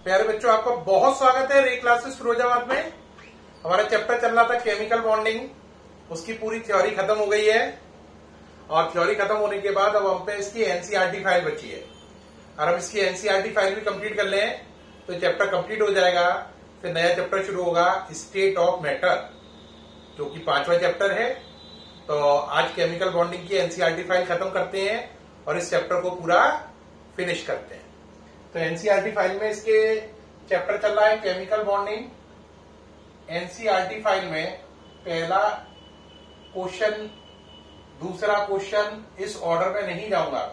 प्यारे बच्चों, आपका बहुत स्वागत है रे क्लासेस फिरोजाबाद में। हमारा चैप्टर चल रहा था केमिकल बॉन्डिंग, उसकी पूरी थ्योरी खत्म हो गई है और थ्योरी खत्म होने के बाद अब हम पे इसकी एनसीईआरटी फाइल बची है और हम इसकी एनसीईआरटी फाइल भी कंप्लीट कर लें तो चैप्टर कंप्लीट हो जाएगा। फिर नया चैप्टर शुरू होगा, स्टेट ऑफ मैटर, जो कि 5वां चैप्टर है। तो आज केमिकल बॉन्डिंग की एनसीईआरटी फाइल खत्म करते हैं और इस चैप्टर को पूरा फिनिश करते हैं। तो एनसीईआरटी फाइल में इसके चैप्टर चल रहा है केमिकल बॉन्डिंग। एनसीईआरटी फाइल में पहला क्वेश्चन, दूसरा क्वेश्चन, इस ऑर्डर में नहीं जाऊंगा।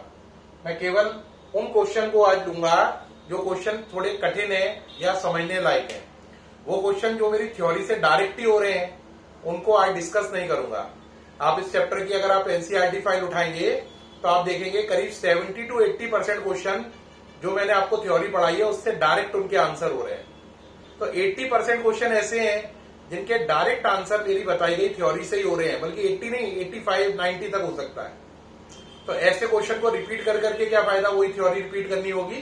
मैं केवल उन क्वेश्चन को आज लूंगा जो क्वेश्चन थोड़े कठिन है या समझने लायक है। वो क्वेश्चन जो मेरी थ्योरी से डायरेक्ट ही हो रहे हैं उनको आज डिस्कस नहीं करूंगा। आप इस चैप्टर की अगर आप एनसीईआरटी फाइल उठाएंगे तो आप देखेंगे करीब 70 to 80% क्वेश्चन जो मैंने आपको थ्योरी पढ़ाई है उससे डायरेक्ट उनके आंसर हो रहे हैं। तो 80% क्वेश्चन ऐसे हैं जिनके डायरेक्ट आंसर मेरी बताई गई थ्योरी से ही हो रहे हैं, बल्कि 80 नहीं, 85, 90 तक हो सकता है। तो ऐसे क्वेश्चन को रिपीट कर करके क्या फायदा, वही थ्योरी रिपीट करनी होगी।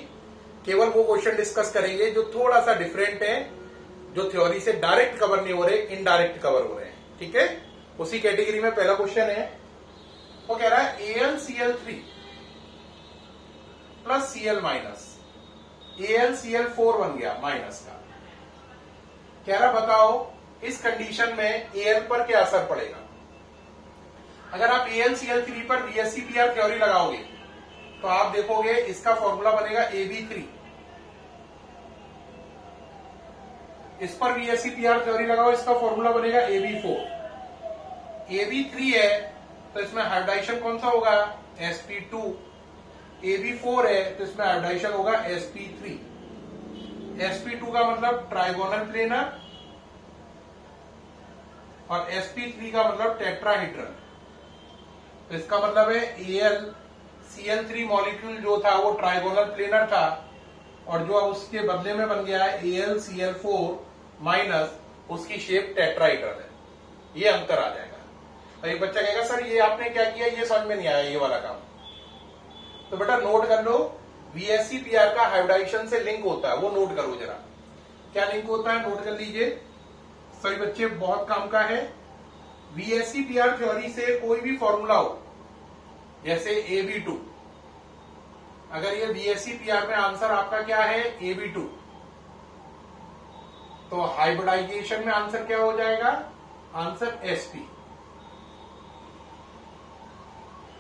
केवल वो क्वेश्चन डिस्कस करेंगे जो थोड़ा सा डिफरेंट है, जो थ्योरी से डायरेक्ट कवर नहीं हो रहे, इनडायरेक्ट कवर हो रहे हैं। ठीक है, उसी कैटेगरी में पहला क्वेश्चन है। वो कह रहा है AlCl3 plus Cl minus, AlCl4 बन गया माइनस का। कह रहा बताओ इस कंडीशन में Al पर क्या असर पड़ेगा। अगर आप AlCl3 पर VSEPR थ्योरी लगाओगे तो आप देखोगे इसका फॉर्मूला बनेगा AB3। इस पर VSEPR थ्योरी लगाओ, इसका फॉर्मूला बनेगा AB4। AB3 है तो इसमें हाइब्रिडाइजेशन कौन सा होगा, sp2। AB4 है तो इसमें हाइब्रिडाइजेशन होगा sp3। sp2 का मतलब ट्राइगोनल प्लेनर और sp3 का मतलब टेट्राहेड्रल। तो इसका मतलब है AlCl3 मॉलिक्यूल जो था वो ट्राइगोनल प्लेनर था और जो अब उसके बदले में बन गया है AlCl4 माइनस, उसकी शेप टेट्राहेड्रल है। ये अंतर आ जाएगा। तो एक बच्चा कहेगा सर ये आपने क्या किया, ये समझ में नहीं आया ये वाला काम। तो बेटा नोट कर लो, VSEPR का हाइब्रिडाइजेशन से लिंक होता है, वो नोट करो जरा। क्या लिंक होता है, नोट कर लीजिए सभी बच्चे, बहुत काम का है। VSEPR थ्योरी से कोई भी फॉर्मूला हो, जैसे AB2, अगर ये VSEPR में आंसर आपका क्या है AB2, तो हाइब्रिडाइजेशन में आंसर क्या हो जाएगा, आंसर sp।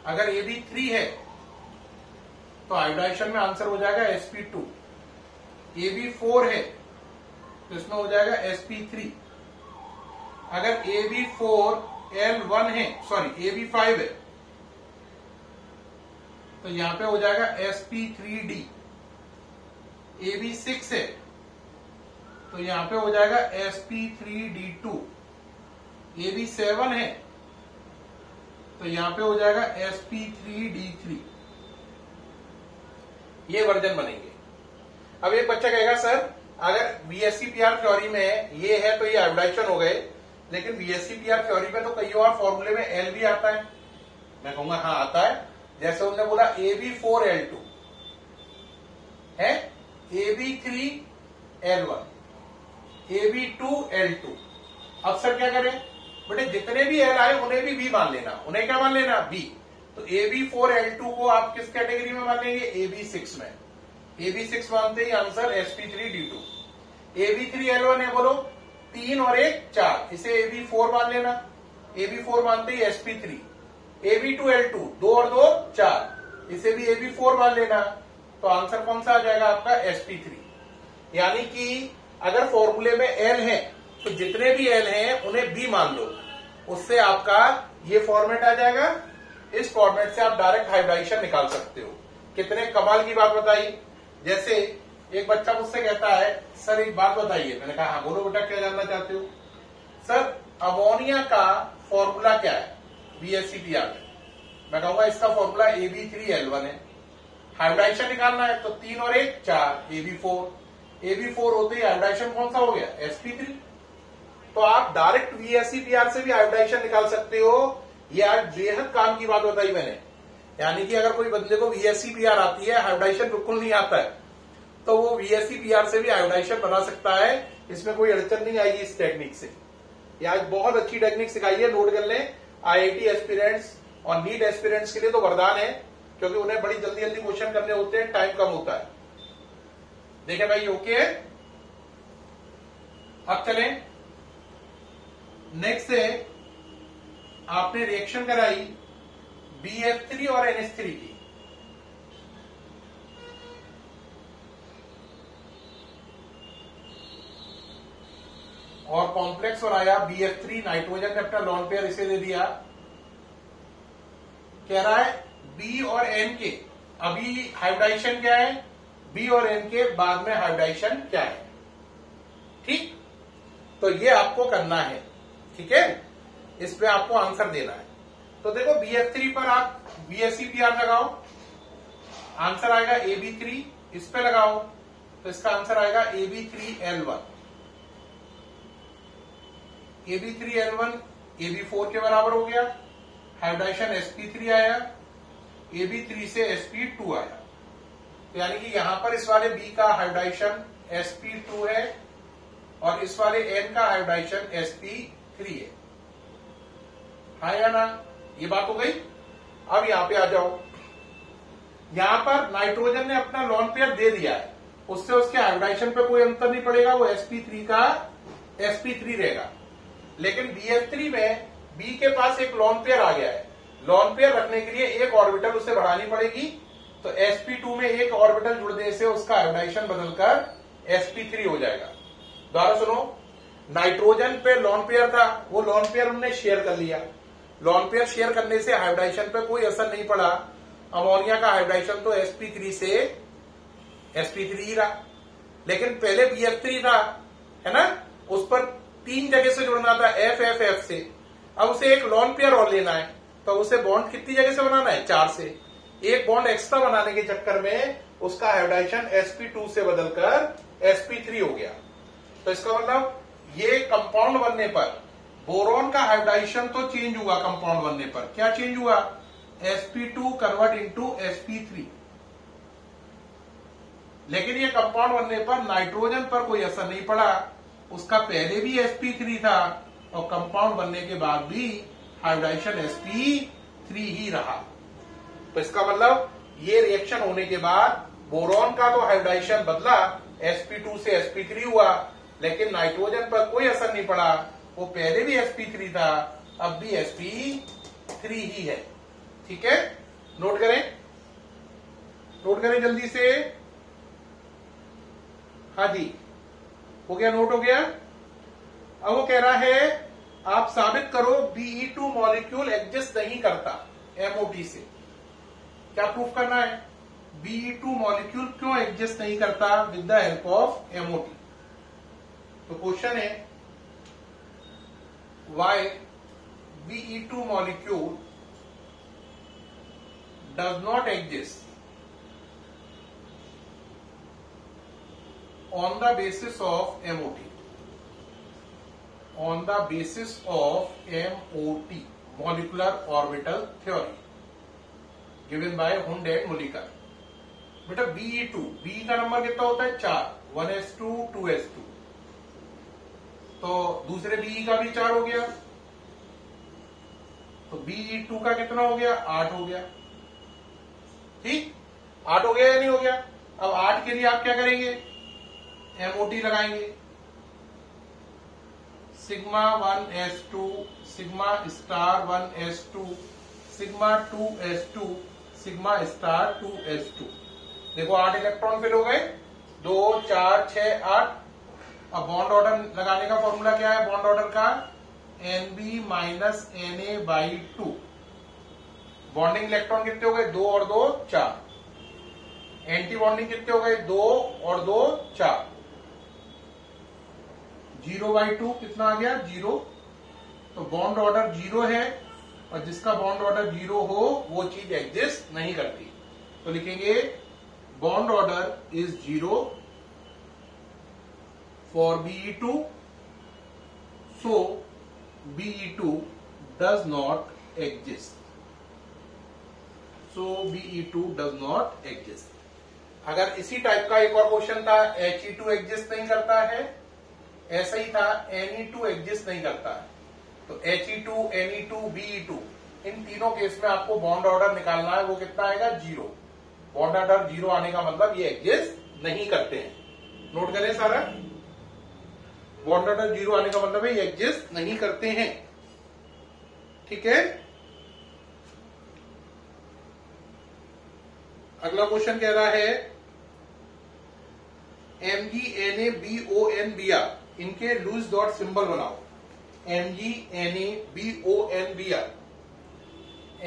अगर AB3 है तो हाइब्रिडाइजेशन में आंसर हो जाएगा sp2। AB4 है तो इसमें हो जाएगा sp3। अगर AB4L1 है, सॉरी AB5 है तो यहां पे हो जाएगा sp3d। AB6 है तो यहां पे हो जाएगा sp3d2। AB7 है तो यहां पे हो जाएगा sp3d3। ये वर्जन बनेंगे। अब एक बच्चा कहेगा सर अगर VSEPR थ्योरी में ये है तो ये हाइब्रिडाइजेशन हो गए, लेकिन VSEPR थ्योरी में तो कई और फॉर्मूले में L भी आता है। मैं कहूंगा हाँ आता है। जैसे उन्होंने बोला AB4L2 है, AB3L1, AB2L2। अब सर क्या करें, बेटे जितने भी L आए उन्हें भी B मान लेना। उन्हें क्या मान लेना, B। तो AB4L2 को आप किस कैटेगरी में मान लेंगे, AB6 में। AB6 मानते ही आंसर sp3d2। AB3L1 है, बोलो 3 और 1 4, इसे AB4 मान लेना। AB4 मानते ही sp3। AB2L2 2 और 2 4, इसे भी AB4 मान लेना। तो आंसर कौन सा आ जाएगा आपका, sp3। यानी कि अगर फॉर्मूले में L है तो जितने भी L हैं उन्हें B मान लो, उससे आपका ये फॉर्मेट आ जाएगा। इस फॉर्मेट से आप डायरेक्ट हाइब्रिडाइजेशन निकाल सकते हो। कितने कमाल की बात बताई। जैसे एक बच्चा मुझसे कहता है सर एक बात बताइए। मैंने कहा हाँ बोलो बेटा, क्या जानना चाहते हो। सर अमोनिया का फॉर्मूला क्या है VSEPR में। मैं कहूंगा इसका फॉर्मूला AB3L1 है। हाइब्रिडाइजेशन निकालना है तो 3 और 1 4, AB4 होते ही हाइब्रिडाइजेशन कौन सा हो गया, sp3। तो आप डायरेक्ट VSEPR से भी हाइब्रिडाइजेशन निकाल सकते हो। ये आज बेहद काम की बात बताई मैंने। यानी कि अगर कोई बंदे को VSEPR आती है, हाइब्रिडाइजेशन बिल्कुल नहीं आता है, तो वो VSEPR से भी आयोडाइजेशन बना सकता है। इसमें कोई अड़चन नहीं आएगी इस टेक्निक से। ये आज बहुत अच्छी टेक्निक सिखाई है, नोट कर लें। IIT एस्पिरेंट्स और नीट एस्पिरेंट्स के लिए तो वरदान है, क्योंकि उन्हें बड़ी जल्दी जल्दी क्वेश्चन करने होते हैं, टाइम कम होता है। देखें भाई, ओके है। अब चलें नेक्स्ट से, आपने रिएक्शन कराई BF3 और NH3 की। और कॉम्प्लेक्स और आया BF3, नाइट्रोजन ने अपना लॉन पेयर इसे दे दिया। कह रहा है B और N के अभी हाइब्रिडाइजेशन क्या है, B और N के बाद में हाइब्रिडाइजेशन क्या है। ठीक, तो ये आपको करना है। ठीक है, इस पे आपको आंसर देना है। तो देखो BF3 पर आप VSEPR लगाओ, आंसर आएगा AB3। इस पे लगाओ तो इसका आंसर आएगा AB3L1। AB3L1 AB4 के बराबर हो गया। हाइब्रिडाइजेशन sp3 आया, AB3 से sp2 आया। तो यानी कि यहां पर इस वाले B का हाइब्रिडाइजेशन sp2 है और इस वाले N का हाइब्रिडाइजेशन sp3 है। हाँ या ना, ये बात हो गई। अब यहां पे आ जाओ, यहां पर नाइट्रोजन ने अपना लॉन पेयर दे दिया है, उससे उसके हाइब्रिडाइजेशन पे कोई अंतर नहीं पड़ेगा, वो sp3 का sp3 रहेगा। लेकिन BF3 में B के पास एक लॉन पेयर आ गया है, लॉन पेयर रखने के लिए एक ऑर्बिटल उसे बढ़ानी पड़ेगी। तो sp2 में एक ऑर्बिटल जुड़ने से उसका हाइब्रिडाइजेशन बदलकर sp3 हो जाएगा। दोबारा सुनो, नाइट्रोजन पे लॉन पेयर था, वो लॉन पेयर हमने शेयर कर लिया। लॉन पेयर शेयर करने से हाइब्रिडाइजेशन पे कोई असर नहीं पड़ा। अमोनिया का हाइब्रिडाइजेशन तो sp3 से sp3 ही रहा। लेकिन पहले BF3 था, है ना, उस पर 3 जगह से जुड़ना था, FFF से। अब उसे एक लॉन पेयर और लेना है, तो उसे बॉन्ड कितनी जगह से बनाना है, 4 से। एक बॉन्ड एक्स्ट्रा बनाने के चक्कर में उसका हाइब्रिडाइजेशन sp2 से बदलकर sp3 हो गया। तो इसका मतलब ये कंपाउंड बनने पर बोरॉन का हाइब्रिडाइजेशन तो चेंज हुआ। कंपाउंड बनने पर क्या चेंज हुआ, sp2 कन्वर्ट इनटू sp3। लेकिन ये कंपाउंड बनने पर नाइट्रोजन पर कोई असर नहीं पड़ा, उसका पहले भी sp3 था और कंपाउंड बनने के बाद भी हाइब्रिडाइजेशन sp3 ही रहा। तो इसका मतलब ये रिएक्शन होने के बाद बोरॉन का तो हाइब्रिडाइजेशन बदला, sp2 से sp3 हुआ, लेकिन नाइट्रोजन पर कोई असर नहीं पड़ा, वो पहले भी sp3 था, अब भी sp3 ही है। ठीक है, नोट करें, नोट करें जल्दी से। हाँ जी, हो गया, नोट हो गया। अब वो कह रहा है आप साबित करो Be2 मॉलिक्यूल एग्जिस्ट नहीं करता MOT से। क्या प्रूफ करना है, Be2 मॉलिक्यूल क्यों एग्जिस्ट नहीं करता with the help of MOT। तो क्वेश्चन है why Be2 molecule does not exist on the basis of MOT, on the basis of MOT, molecular orbital theory, given by Hund and Mulliken। बेटा Be2, B का number कितना होता है, 4, 1s2 2s2। तो दूसरे Be का भी 4 हो गया, तो Be2 का कितना हो गया, 8 हो गया। ठीक, 8 हो गया या नहीं हो गया। अब 8 के लिए आप क्या करेंगे, MOT लगाएंगे, sigma 1s2 sigma star 1s2 sigma 2s2 sigma star 2s2। देखो 8 इलेक्ट्रॉन फिल हो गए, 2 4 6 8। अब बॉन्ड ऑर्डर लगाने का फॉर्मूला क्या है, बॉन्ड ऑर्डर का NB minus Na/2। Bonding electron कितने हो गए, 2 और 2 4। एंटी बॉन्डिंग कितने हो गए, 2 और 2 4। 0/2 कितना आ गया, 0। तो बॉन्ड ऑर्डर 0 है, और जिसका बॉन्ड ऑर्डर 0 हो वो चीज एग्जिस्ट नहीं करती। तो लिखेंगे bond order is 0 for Be2, so Be2 does not exist, so Be2 does not exist। अगर इसी टाइप का एक और क्वेश्चन था, He2 एग्जिस्ट नहीं करता है, ऐसा ही था Ne2 एग्जिस्ट नहीं करता है, तो He2, Ne2, Be2 इन तीनों केस में आपको बॉन्ड ऑर्डर निकालना है, वो कितना आएगा 0। बॉन्ड ऑर्डर 0 आने का मतलब ये एग्जिस्ट नहीं करते हैं। नोट करें सारा, बॉन्ड ऑर्डर 0 आने का मतलब है ये एग्जिस्ट नहीं करते हैं। ठीक है, अगला क्वेश्चन कह रहा है MgNaBONBr इनके लूज डॉट सिंबल बनाओ। MgNaBONBr,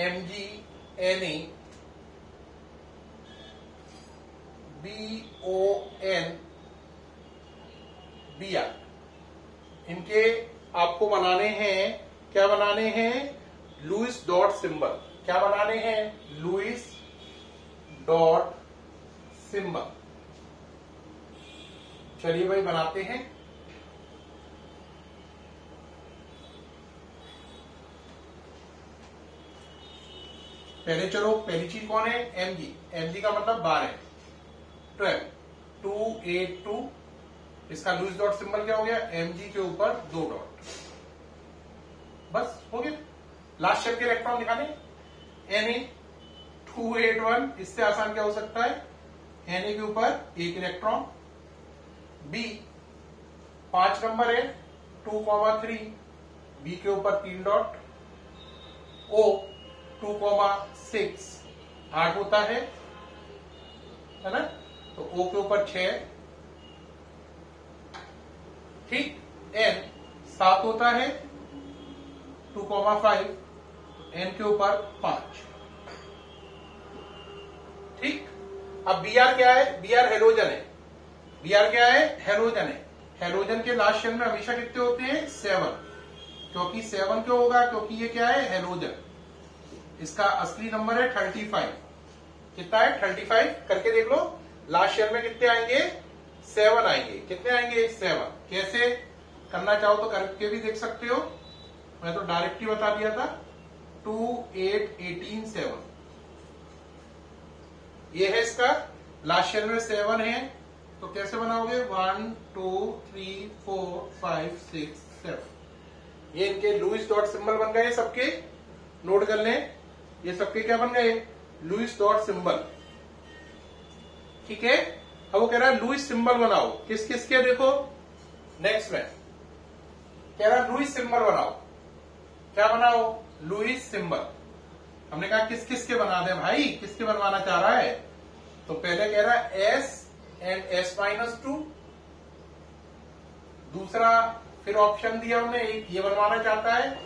MgNaBONBr इनके आपको बनाने हैं, क्या बनाने हैं, लुईस डॉट सिंबल। क्या बनाने हैं, लुईस डॉट सिंबल। चलिए भाई बनाते हैं। पहले चलो, पहली चीज कौन है, Mg का मतलब 12, 12, 282, इसका लुईस डॉट सिंबल क्या हो गया, Mg के ऊपर 2 डॉट, बस हो गया। लास्ट शेप के इलेक्ट्रॉन दिखाने, Na281, इससे आसान क्या हो सकता है, Na के ऊपर 1 इलेक्ट्रॉन, B 5 नंबर है 2,3, B के ऊपर 3 डॉट, O 2,6 8 होता है ना, तो O के ऊपर 6, ठीक, N 7 होता है 2,5, N के ऊपर 5, ठीक। अब Br क्या है, Br हेलोजन है, Br क्या है, हेलोजन है। हेलोजन के लास्ट शेल में हमेशा कितने होते हैं, 7, क्योंकि 7 क्यों होगा, क्योंकि ये क्या है, हेलोजन। इसका असली नंबर है 35, कितना है 35, करके देख लो, लास्ट शेल में कितने आएंगे, 7 आएंगे। कितने आएंगे, 7। कैसे करना चाहो तो करके भी देख सकते हो, मैं तो डायरेक्ट ही बता दिया था। 2, 8, 18, 7 ये है इसका, लास्ट शेल में 7 है, तो कैसे बनाओगे, 1, 2, 3, 4, 5, 6, 7, ये इनके लुईस डॉट सिंबल बन गए सबके। नोट कर लें, ये सबके क्या बन गए, लुईस डॉट सिंबल। ठीक है, अब वो कह रहा है लुईस सिंबल बनाओ, किस किस के, देखो नेक्स्ट में कह रहा है लुईस सिंबल बनाओ। क्या बनाओ, लुईस सिंबल। हमने कहा किस किस के बना दे भाई, किसके बनवाना चाह रहा है, तो पहले कह रहा है S एंड S-2, दूसरा फिर ऑप्शन दिया हमने, एक ये बनवाना चाहता है,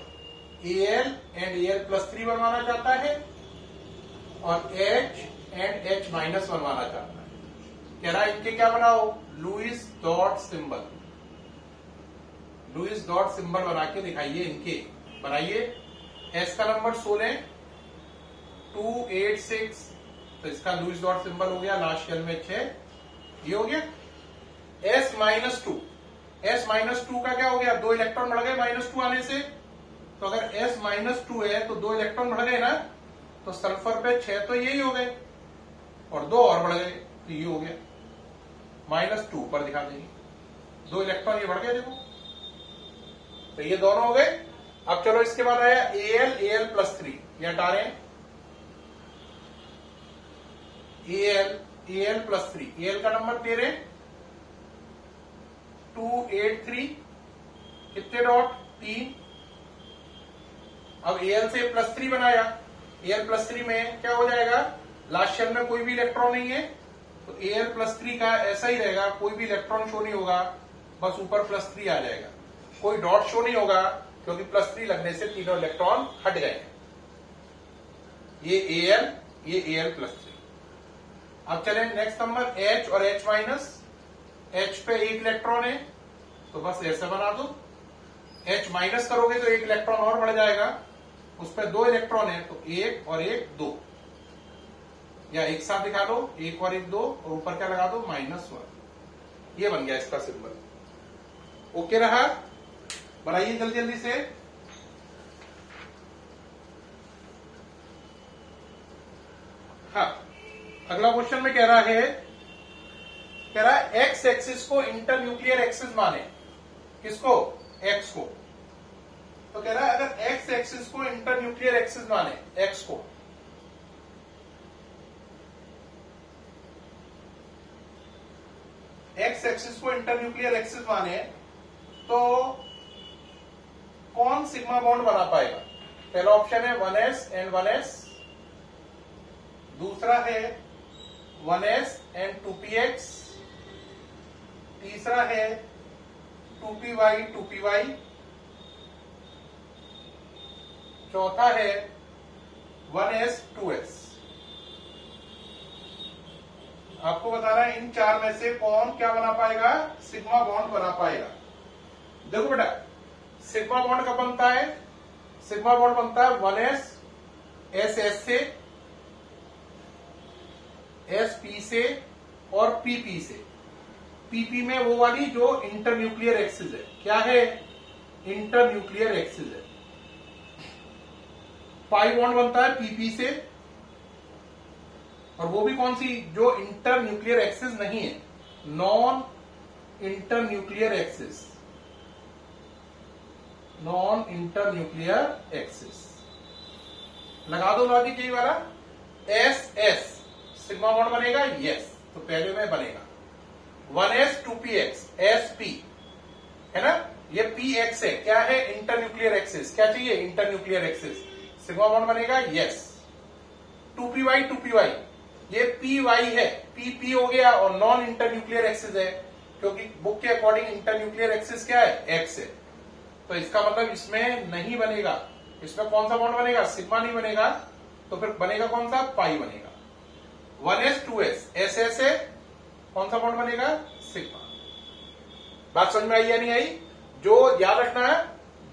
Al एंड Al+3 बनवाना चाहता है, और H एंड H- बनवाना चाहता है। कह रहा है इनके क्या बनाओ, Lewis dot symbol. Lewis dot symbol बना के दिखाइए, इनके बनाइए। S का नंबर 16, 286, तो इसका लुईस डॉट सिंबल हो गया, लास्ट शेल में 6, ये हो गया। S-2, S-2 का क्या हो गया, 2 इलेक्ट्रॉन बढ़ गए -2 आने से, तो अगर S-2 है तो 2 इलेक्ट्रॉन बढ़ गए ना, तो सल्फर पे 6 तो यही हो गए, और 2 और बढ़ गए, तो ये हो गया -2 पर दिखा देंगे, 2 इलेक्ट्रॉन ये बढ़ गए, देखो, तो ये दोनों हो गए। अब चलो इसके बाद आया Al+3, ये हटा रहे हैं, Al+3, Al का नंबर 13, 283, कितने डॉट, 3। अब Al से +3 बनाया, Al+3 में क्या हो जाएगा, लास्ट शेल में कोई भी इलेक्ट्रॉन नहीं है, तो Al+3 का ऐसा ही रहेगा, कोई भी इलेक्ट्रॉन शो नहीं होगा, बस ऊपर +3 आ जाएगा, कोई डॉट शो नहीं होगा, क्योंकि +3 लगने से तीनों इलेक्ट्रॉन हट गए। ये Al, ये Al+3। अब चले नेक्स्ट नंबर H और H-, H पे 1 इलेक्ट्रॉन है, तो बस ऐसे बना दो। H- करोगे तो 1 इलेक्ट्रॉन और बढ़ जाएगा, उस पर 2 इलेक्ट्रॉन है, तो 1 और 1 2, या एक साथ दिखा दो, 1 और 1 2, और ऊपर क्या लगा दो, -1। ये बन गया इसका सिंबल। ओके रहा, बनाइए जल्दी जल्दी से। हाँ, अगला क्वेश्चन में कह रहा है कह रहा है एक्स एक्सिस को इंटर न्यूक्लियर एक्सिस माने। किसको? एक्स को। तो कह रहा है अगर एक्स एक्सिस को इंटर न्यूक्लियर एक्सिस माने, एक्स को, एक्स एक्सिस को इंटर न्यूक्लियर एक्सिस माने तो कौन सिग्मा बॉन्ड बना पाएगा? पहला ऑप्शन है 1s एंड 1s, दूसरा है 1s एंड 2px, तीसरा है 2py 2py, चौथा है 1s 2s। आपको बताना है इन चार में से कौन क्या बना पाएगा? सिग्मा बॉन्ड बना पाएगा। देखो बेटा, सिग्मा बॉन्ड कब बनता है? सिग्मा बॉन्ड बनता है 1s SS से, SP से और PP से। PP में वो वाली जो इंटर न्यूक्लियर एक्सिस है। क्या है? इंटर न्यूक्लियर एक्सिस है। पाई बॉन्ड बनता है PP से, और वो भी कौन सी? जो इंटर न्यूक्लियर एक्सिस नहीं है, non inter nuclear axis, non inter nuclear axis. लगा दो लॉजिक यही वाला। SS सिग्मा बॉन्ड बनेगा, यस, तो पहले में बनेगा 1s 2px SP है ना, ये px है। क्या है? Inter nuclear axis. क्या चाहिए? Inter nuclear axis. Sigma bond बनेगा, यस। 2py 2py, ये py है, pp हो गया और नॉन इंटर न्यूक्लियर एक्सिस है, क्योंकि बुक के अकॉर्डिंग इंटर न्यूक्लियर एक्सिस क्या है? x है। तो इसका मतलब इसमें नहीं बनेगा। इसमें कौन सा बॉन्ड बनेगा? सिग्मा नहीं बनेगा। तो फिर बनेगा कौन सा? पाई बनेगा। 1s 2s SS है, कौन सा बॉन्ड बनेगा? सिग्मा। बात समझ में आई या नहीं आई? जो याद रखना है,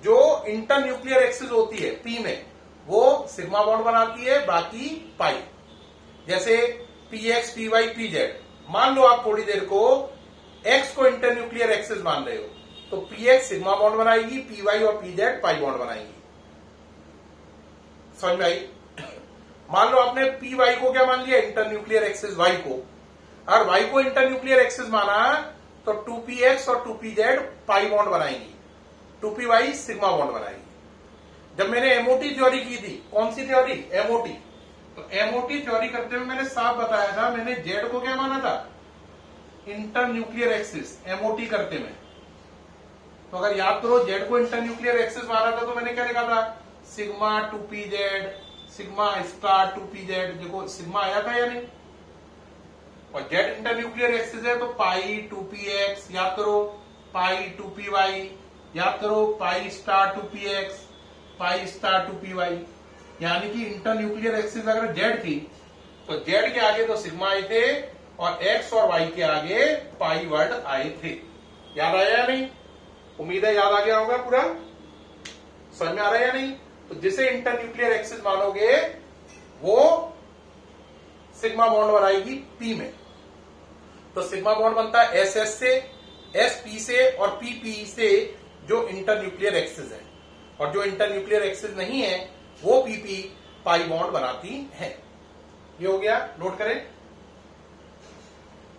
जो इंटर न्यूक्लियर एक्सिस होती है p में, वो सिग्मा बॉन्ड बनाती है, बाकी पाई। जैसे px py pz, मान लो आप थोड़ी देर को x को इंटर न्यूक्लियर एक्सिस मान रहे हो, तो px सिग्मा बॉन्ड बनाएगी, py और pz पाई बॉन्ड बनाएगी। समझ में आई? मान लो आपने py को क्या मान लिया? इंटर न्यूक्लियर एक्सिस y को, और y को इंटर न्यूक्लियर एक्सिस माना तो 2px और 2pz पाई बॉन्ड बनाएंगी, 2py सिग्मा बॉन्ड बनाएगी। जब मैंने MOT थ्योरी की थी, कौन सी थ्योरी? MOT। तो MOT थ्योरी करते हुए मैंने साफ बताया था, मैंने Z को क्या माना था? इंटर न्यूक्लियर एक्सिस, MOT करते में। तो अगर याद करो, Z को इंटर न्यूक्लियर एक्सिस माना था तो मैंने क्या लिखा था? Sigma 2pz, sigma star 2pz। देखो सिग्मा आया था या नहीं? और Z इंटर न्यूक्लियर एक्सिस है तो पाई 2px, याद करो, पाई 2py, याद करो, pi star 2px, pi star 2py। यानी कि इंटर न्यूक्लियर एक्सिस अगर Z थी तो Z के आगे तो सिग्मा आए थे और X और Y के आगे पाई वर्ड आए थे। याद आया या नहीं? उम्मीद है याद आ गया होगा पूरा। समझ में आ रहा है या नहीं? तो जिसे इंटर न्यूक्लियर एक्सिस मानोगे वो सिग्मा बॉन्ड बनाएगी P में। तो सिग्मा बॉन्ड बनता है SS से, SP से और PP से, जो इंटर न्यूक्लियर एक्सिस है। और जो इंटर न्यूक्लियर एक्सिस नहीं है वो PP पाई बॉन्ड बनाती है। ये हो गया, नोट करें,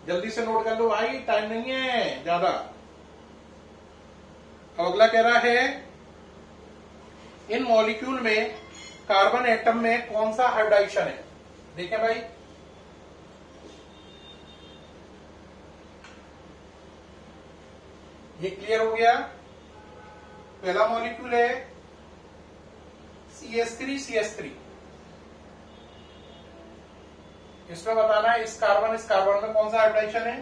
जल्दी से नोट कर लो भाई, टाइम नहीं है ज्यादा। अब अगला कह रहा है, इन मॉलिक्यूल में कार्बन एटम में कौन सा हाइब्रिडाइजेशन है? देखें भाई, ये क्लियर हो गया। पहला मॉलिक्यूल है CH3CH3। इसमें बताना है इस कार्बन में कौन सा हाइब्रिडाइजेशन है।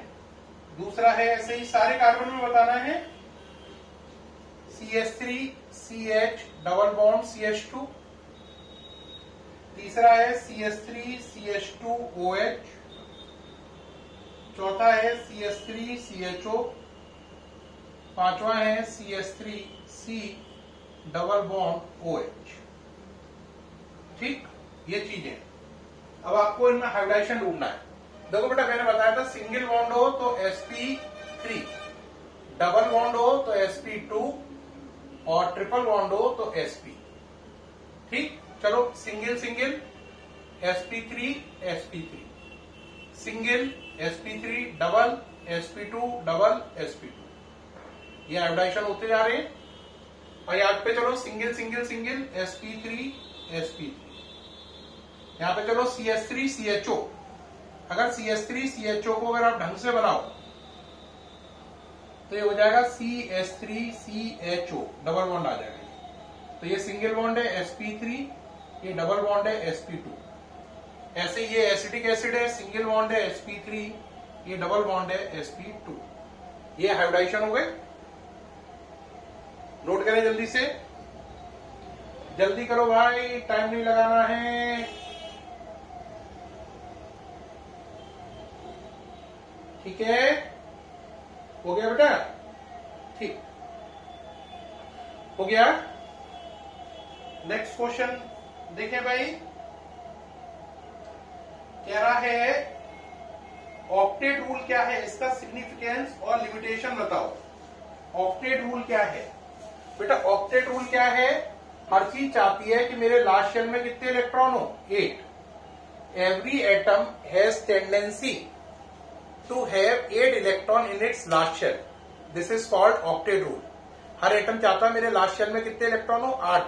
दूसरा है, ऐसे ही सारे कार्बन में बताना है, CH3CH डबल बॉन्ड CH2। तीसरा है CH3CH2OH। चौथा है CH3CHO। पांचवा है CH3C डबल बॉन्ड OH। ठीक, ये चीजें। अब आपको इनमें हाइब्रिडाइजेशन ढूंढना है। देखो बेटा, मैंने बताया था सिंगल बॉन्ड हो तो sp3, डबल बॉन्ड हो तो sp2 और ट्रिपल बॉन्ड हो तो sp। ठीक, चलो single single sp3 sp3, single sp3, double sp2 double sp2, ये हाइब्रिडाइजेशन होते जा रहे हैं। और यहाँ पे चलो single single single sp3 sp3, यहाँ पे चलो cs3 cho। अगर cs3 cho को अगर आप ढंग से बनाओ तो ये हो जाएगा cs3 cho, डबल बॉन्ड आ जाएगा। तो ये सिंगल बॉन्ड है sp3, ये डबल बॉन्ड है sp2। ऐसे ये एसिटिक एसिड है, सिंगल बॉन्ड है sp3, ये डबल बॉन्ड है sp2। ये हाइब्रिडाइजेशन हो गए। नोट करें जल्दी से, जल्दी करो भाई, टाइम नहीं लगाना है। ठीक है, हो गया बेटा? ठीक हो गया। नेक्स्ट क्वेश्चन देखें भाई, कह रहा है ऑक्टेट रूल क्या है, इसका सिग्निफिकेंस और लिमिटेशन बताओ। ऑक्टेट रूल क्या है बेटा? ऑक्टेट रूल क्या है? हर चीज चाहती है कि मेरे लास्ट शेल में कितने इलेक्ट्रॉन हो, 8। Every atom has tendency to have 8 electron in its last shell, this is called octet rule. हर एटम चाहता है मेरे लास्ट शेल में कितने इलेक्ट्रॉन हो, 8।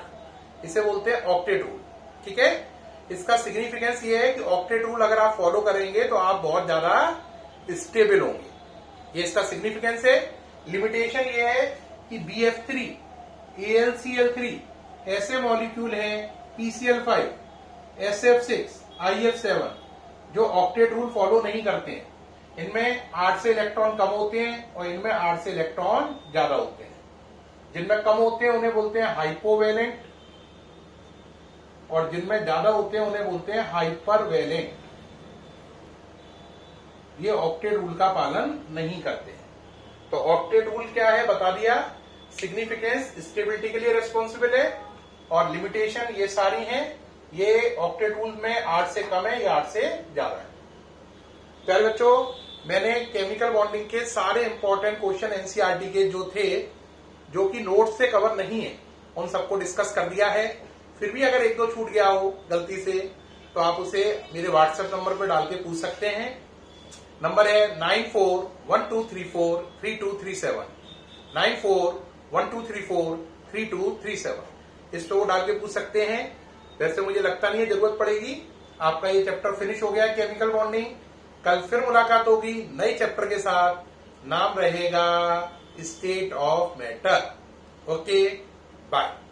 इसे बोलते हैं ऑक्टेट रूल। ठीक है, इसका सिग्निफिकेंस ये है कि ऑक्टेट रूल अगर आप फॉलो करेंगे तो आप बहुत ज्यादा स्टेबल होंगे, ये इसका सिग्निफिकेंस है। लिमिटेशन ये है कि BF3, AlCl3 ऐसे मॉलिक्यूल हैं, PCl5, SF6, IF7 जो ऑक्टेट रूल फॉलो नहीं करते हैं। इनमें 8 से इलेक्ट्रॉन कम होते हैं और इनमें 8 से इलेक्ट्रॉन ज्यादा होते हैं। जिनमें कम होते हैं उन्हें बोलते हैं हाइपोवेलेंट, और जिनमें ज्यादा होते हैं उन्हें बोलते हैं हाइपरवेलेंट। ये ऑक्टेट रूल का पालन नहीं करते हैं। तो ऑक्टेट रूल क्या है बता दिया। सिग्निफिकेंस स्टेबिलिटी के लिए रिस्पॉन्सिबल है, और लिमिटेशन ये सारी हैं। ये ऑक्टेट रूल में 8 से कम है या 8 से ज्यादा है। प्यारे बच्चों, मैंने केमिकल बॉन्डिंग के सारे इंपॉर्टेंट क्वेश्चन एनसीईआरटी के जो थे, जो कि नोट से कवर नहीं है, उन सबको डिस्कस कर दिया है। फिर भी अगर एक दो छूट गया हो गलती से तो आप उसे मेरे व्हाट्सएप नंबर पर डाल के पूछ सकते हैं। नंबर है 9412343237, 9412343237। इस पे वो डाल के पूछ सकते हैं। वैसे मुझे लगता नहीं है जरूरत पड़ेगी। आपका ये चैप्टर फिनिश हो गया केमिकल बॉन्डिंग। कल फिर मुलाकात होगी नए चैप्टर के साथ। नाम रहेगा state of matter. Okay, bye.